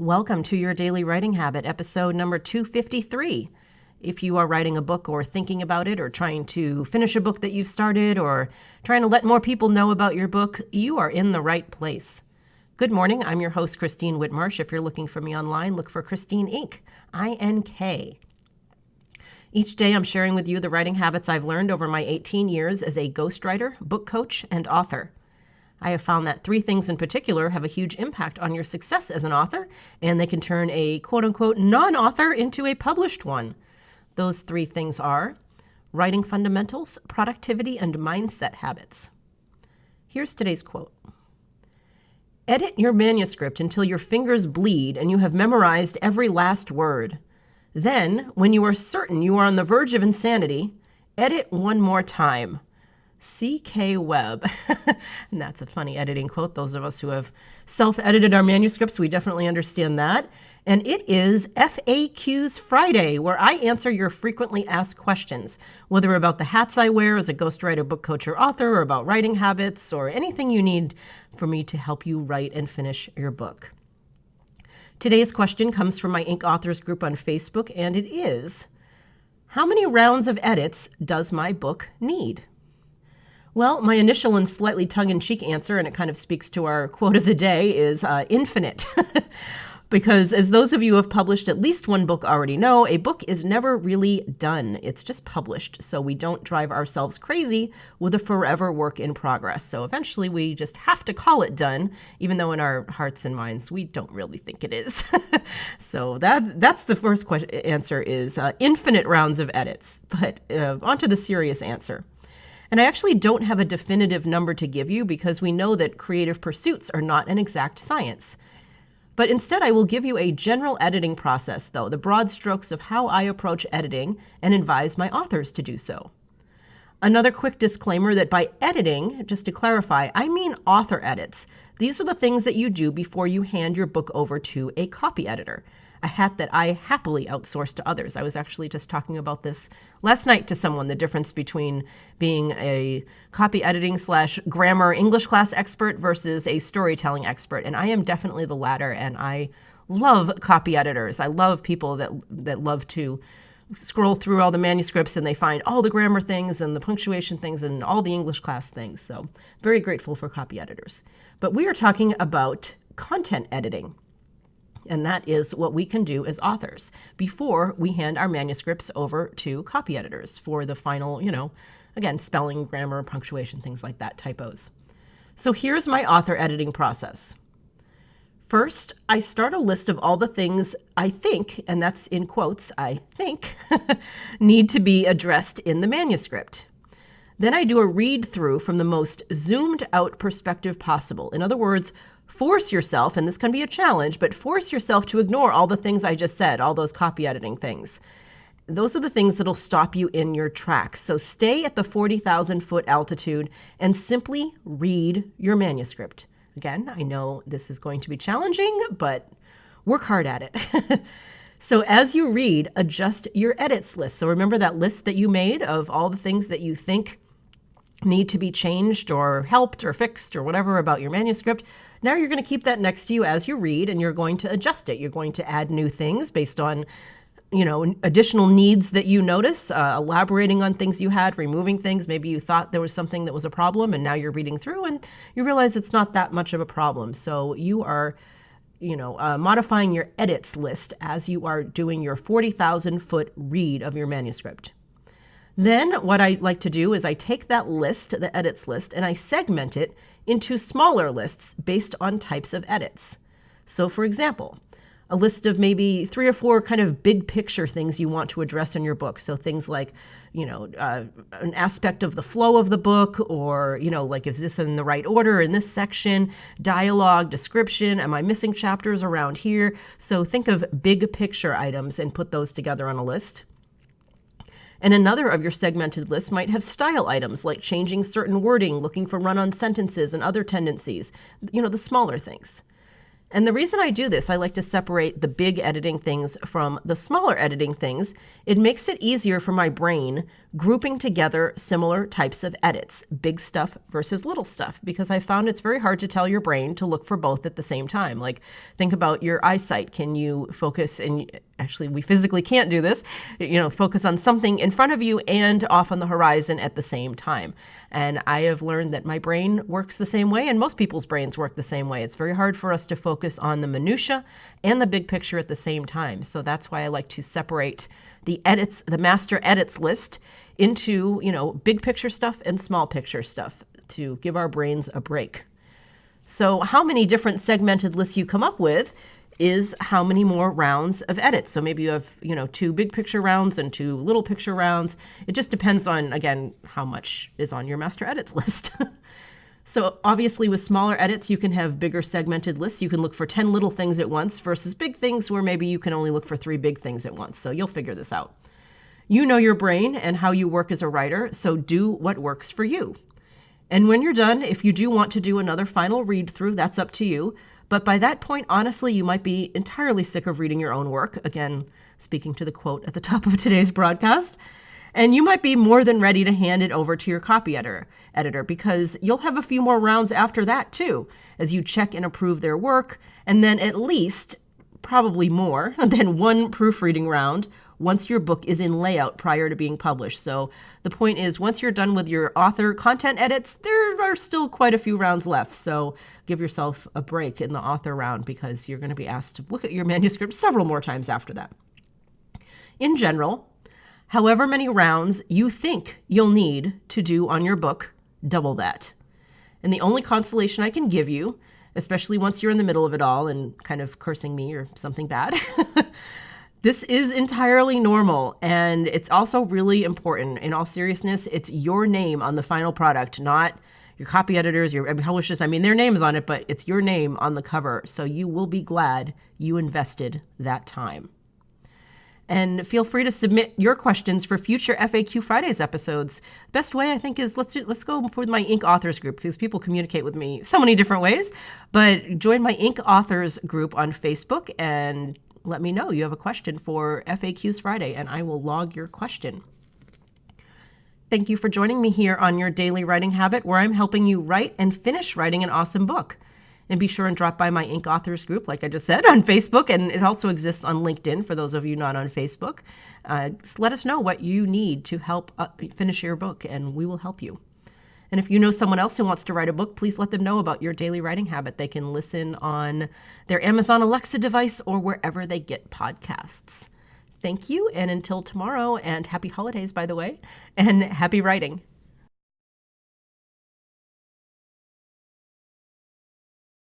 Welcome to your Daily Writing Habit, episode number 253. If you are writing a book or thinking about it or trying to finish a book that you've started or trying to let more people know about your book, you are in the right place. Good morning. I'm your host, Christine Whitmarsh. If you're looking for me online, look for Christine Inc., I-N-K. Each day I'm sharing with you the writing habits I've learned over my 18 years as a ghostwriter, book coach, and author. I have found that three things in particular have a huge impact on your success as an author, and they can turn a quote-unquote non-author into a published one. Those three things are writing fundamentals, productivity, and mindset habits. Here's today's quote. Edit your manuscript until your fingers bleed and you have memorized every last word. Then, when you are certain you are on the verge of insanity, edit one more time. C.K. Webb. And that's a funny editing quote. Those of us who have self-edited our manuscripts, we definitely understand that. And it is FAQs Friday, where I answer your frequently asked questions, whether about the hats I wear as a ghostwriter, book coach, or author, or about writing habits, or anything you need for me to help you write and finish your book. Today's question comes from my Inc. Authors group on Facebook, and it is, how many rounds of edits does my book need? Well, my initial and slightly tongue-in-cheek answer, and it kind of speaks to our quote of the day, is infinite. Because as those of you who have published at least one book already know, a book is never really done. It's just published. So we don't drive ourselves crazy with a forever work in progress. So eventually we just have to call it done, even though in our hearts and minds we don't really think it is. So that's the first answer is infinite rounds of edits. But on to the serious answer. And I actually don't have a definitive number to give you because we know that creative pursuits are not an exact science. But instead, I will give you a general editing process, though, the broad strokes of how I approach editing and advise my authors to do so. Another quick disclaimer that by editing, just to clarify, I mean author edits. These are the things that you do before you hand your book over to a copy editor, a hat that I happily outsource to others. I was actually just talking about this last night to someone, the difference between being a copy editing / grammar English class expert versus a storytelling expert. And I am definitely the latter, and I love copy editors. I love people that love to scroll through all the manuscripts and they find all the grammar things and the punctuation things and all the English class things. So very grateful for copy editors. But we are talking about content editing. And that is what we can do as authors before we hand our manuscripts over to copy editors for the final, again, spelling, grammar, punctuation, things like that, typos. So here's my author editing process. First, I start a list of all the things I think, and that's in quotes, I think, need to be addressed in the manuscript. Then I do a read through from the most zoomed out perspective possible. In other words, force yourself, and this can be a challenge, but force yourself to ignore all the things I just said, all those copy editing things. Those are the things that'll stop you in your tracks. So stay at the 40,000 foot altitude and simply read your manuscript. Again, I know this is going to be challenging, but work hard at it. So as you read, adjust your edits list. So remember that list that you made of all the things that you think need to be changed or helped or fixed or whatever about your manuscript. Now you're going to keep that next to you as you read, and you're going to adjust it. You're going to add new things based on, additional needs that you notice, elaborating on things you had, removing things. Maybe you thought there was something that was a problem, and now you're reading through and you realize it's not that much of a problem. So you are, modifying your edits list as you are doing your 40,000 foot read of your manuscript. Then what I like to do is I take that list, the edits list, and I segment it into smaller lists based on types of edits. So for example, a list of maybe 3 or 4 kind of big picture things you want to address in your book. So things like, an aspect of the flow of the book, or, like, is this in the right order in this section, dialogue, description, am I missing chapters around here? So think of big picture items and put those together on a list. And another of your segmented lists might have style items like changing certain wording, looking for run-on sentences and other tendencies, the smaller things. And the reason I do this, I like to separate the big editing things from the smaller editing things. It makes it easier for my brain grouping together similar types of edits, big stuff versus little stuff, because I found it's very hard to tell your brain to look for both at the same time. Like, think about your eyesight. Can you focus, and actually we physically can't do this, focus on something in front of you and off on the horizon at the same time? And I have learned that my brain works the same way, and most people's brains work the same way. It's very hard for us to focus on the minutia and the big picture at the same time. So that's why I like to separate the edits, the master edits list, into, big picture stuff and small picture stuff to give our brains a break. So how many different segmented lists you come up with is how many more rounds of edits. So maybe you have, 2 big picture rounds and 2 little picture rounds. It just depends on, again, how much is on your master edits list. So obviously with smaller edits, you can have bigger segmented lists. You can look for 10 little things at once versus big things where maybe you can only look for 3 big things at once. So you'll figure this out. You know your brain and how you work as a writer, so do what works for you. And when you're done, if you do want to do another final read through, that's up to you. But by that point, honestly, you might be entirely sick of reading your own work. Again, speaking to the quote at the top of today's broadcast. And you might be more than ready to hand it over to your copy editor, because you'll have a few more rounds after that too, as you check and approve their work, and then at least, probably more than 1 proofreading round once your book is in layout prior to being published. So the point is, once you're done with your author content edits, there are still quite a few rounds left. So give yourself a break in the author round, because you're going to be asked to look at your manuscript several more times after that. In general, however many rounds you think you'll need to do on your book, double that. And the only consolation I can give you, especially once you're in the middle of it all and kind of cursing me or something bad, this is entirely normal, and it's also really important. In all seriousness, it's your name on the final product, not your copy editors, your publishers. I mean, their name is on it, but it's your name on the cover. So you will be glad you invested that time. And feel free to submit your questions for future FAQ Fridays episodes. Best way, I think, is let's go with my Inc. Authors group, because people communicate with me so many different ways. But join my Inc. Authors group on Facebook and let me know you have a question for FAQs Friday, and I will log your question. Thank you for joining me here on your Daily Writing Habit, where I'm helping you write and finish writing an awesome book. And be sure and drop by my Inc. Authors group, like I just said, on Facebook, and it also exists on LinkedIn for those of you not on Facebook. Just let us know what you need to help finish your book, and we will help you. And if you know someone else who wants to write a book, please let them know about your Daily Writing Habit. They can listen on their Amazon Alexa device or wherever they get podcasts. Thank you, and until tomorrow, and happy holidays, by the way, and happy writing.